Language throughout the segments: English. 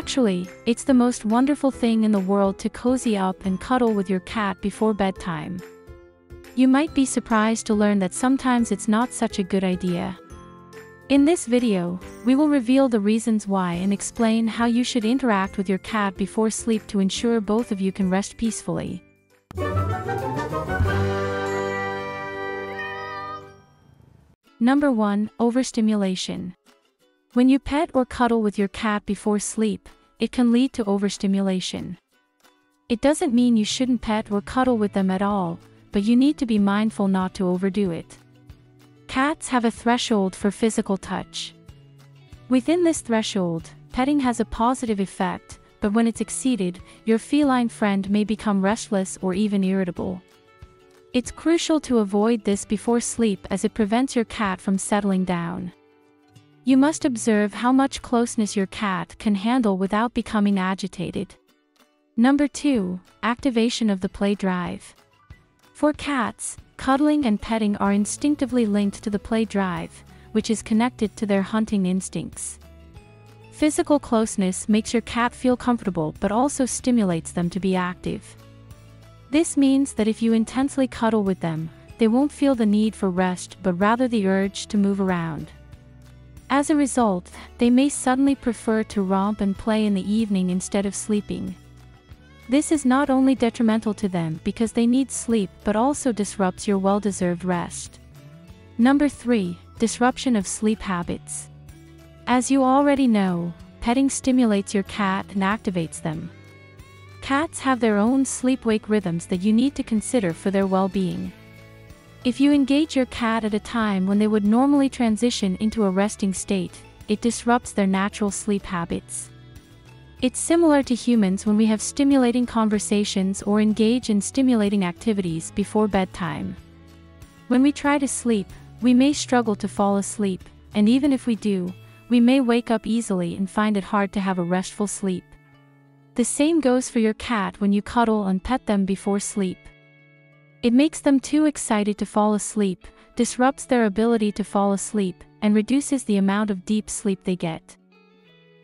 Actually, it's the most wonderful thing in the world to cozy up and cuddle with your cat before bedtime. You might be surprised to learn that sometimes it's not such a good idea. In this video, we will reveal the reasons why and explain how you should interact with your cat before sleep to ensure both of you can rest peacefully. Number 1. Overstimulation. When you pet or cuddle with your cat before sleep, it can lead to overstimulation. It doesn't mean you shouldn't pet or cuddle with them at all, but you need to be mindful not to overdo it. Cats have a threshold for physical touch. Within this threshold, petting has a positive effect, but when it's exceeded, your feline friend may become restless or even irritable. It's crucial to avoid this before sleep as it prevents your cat from settling down. You must observe how much closeness your cat can handle without becoming agitated. Number 2. Activation of the play drive. For cats, cuddling and petting are instinctively linked to the play drive, which is connected to their hunting instincts. Physical closeness makes your cat feel comfortable but also stimulates them to be active. This means that if you intensely cuddle with them, they won't feel the need for rest but rather the urge to move around. As a result, they may suddenly prefer to romp and play in the evening instead of sleeping. This is not only detrimental to them because they need sleep but also disrupts your well-deserved rest. Number 3. Disruption of sleep habits. As you already know, petting stimulates your cat and activates them. Cats have their own sleep-wake rhythms that you need to consider for their well-being. If you engage your cat at a time when they would normally transition into a resting state, it disrupts their natural sleep habits. It's similar to humans when we have stimulating conversations or engage in stimulating activities before bedtime. When we try to sleep, we may struggle to fall asleep, and even if we do, we may wake up easily and find it hard to have a restful sleep. The same goes for your cat when you cuddle and pet them before sleep. It makes them too excited to fall asleep, disrupts their ability to fall asleep, and reduces the amount of deep sleep they get.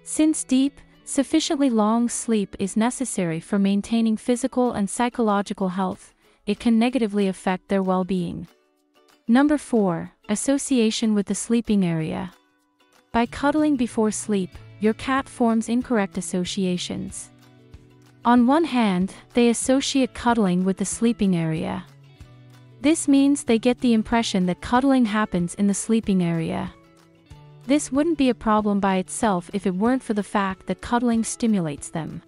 Since deep, sufficiently long sleep is necessary for maintaining physical and psychological health, it can negatively affect their well-being. Number 4. Association with the sleeping area. By cuddling before sleep, your cat forms incorrect associations. On one hand, they associate cuddling with the sleeping area. This means they get the impression that cuddling happens in the sleeping area. This wouldn't be a problem by itself if it weren't for the fact that cuddling stimulates them.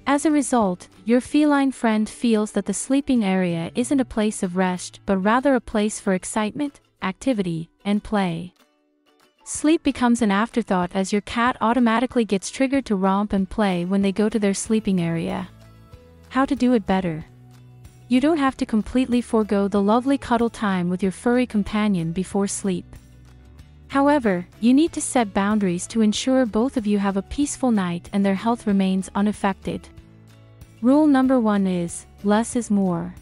As a result, your feline friend feels that the sleeping area isn't a place of rest but rather a place for excitement, activity, and play. Sleep becomes an afterthought as your cat automatically gets triggered to romp and play when they go to their sleeping area. How to do it better? You don't have to completely forego the lovely cuddle time with your furry companion before sleep. However, you need to set boundaries to ensure both of you have a peaceful night and their health remains unaffected. Rule number 1 is, less is more.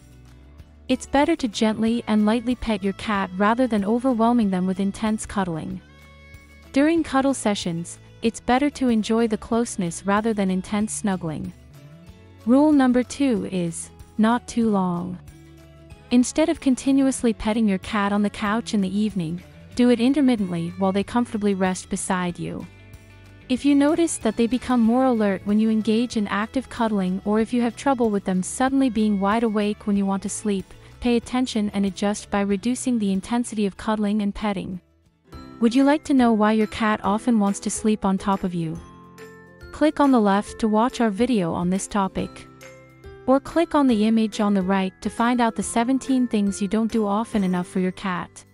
It's better to gently and lightly pet your cat rather than overwhelming them with intense cuddling. During cuddle sessions, it's better to enjoy the closeness rather than intense snuggling. Rule number 2 is, not too long. Instead of continuously petting your cat on the couch in the evening, do it intermittently while they comfortably rest beside you. If you notice that they become more alert when you engage in active cuddling or if you have trouble with them suddenly being wide awake when you want to sleep, pay attention and adjust by reducing the intensity of cuddling and petting. Would you like to know why your cat often wants to sleep on top of you? Click on the left to watch our video on this topic. Or click on the image on the right to find out the 17 things you don't do often enough for your cat.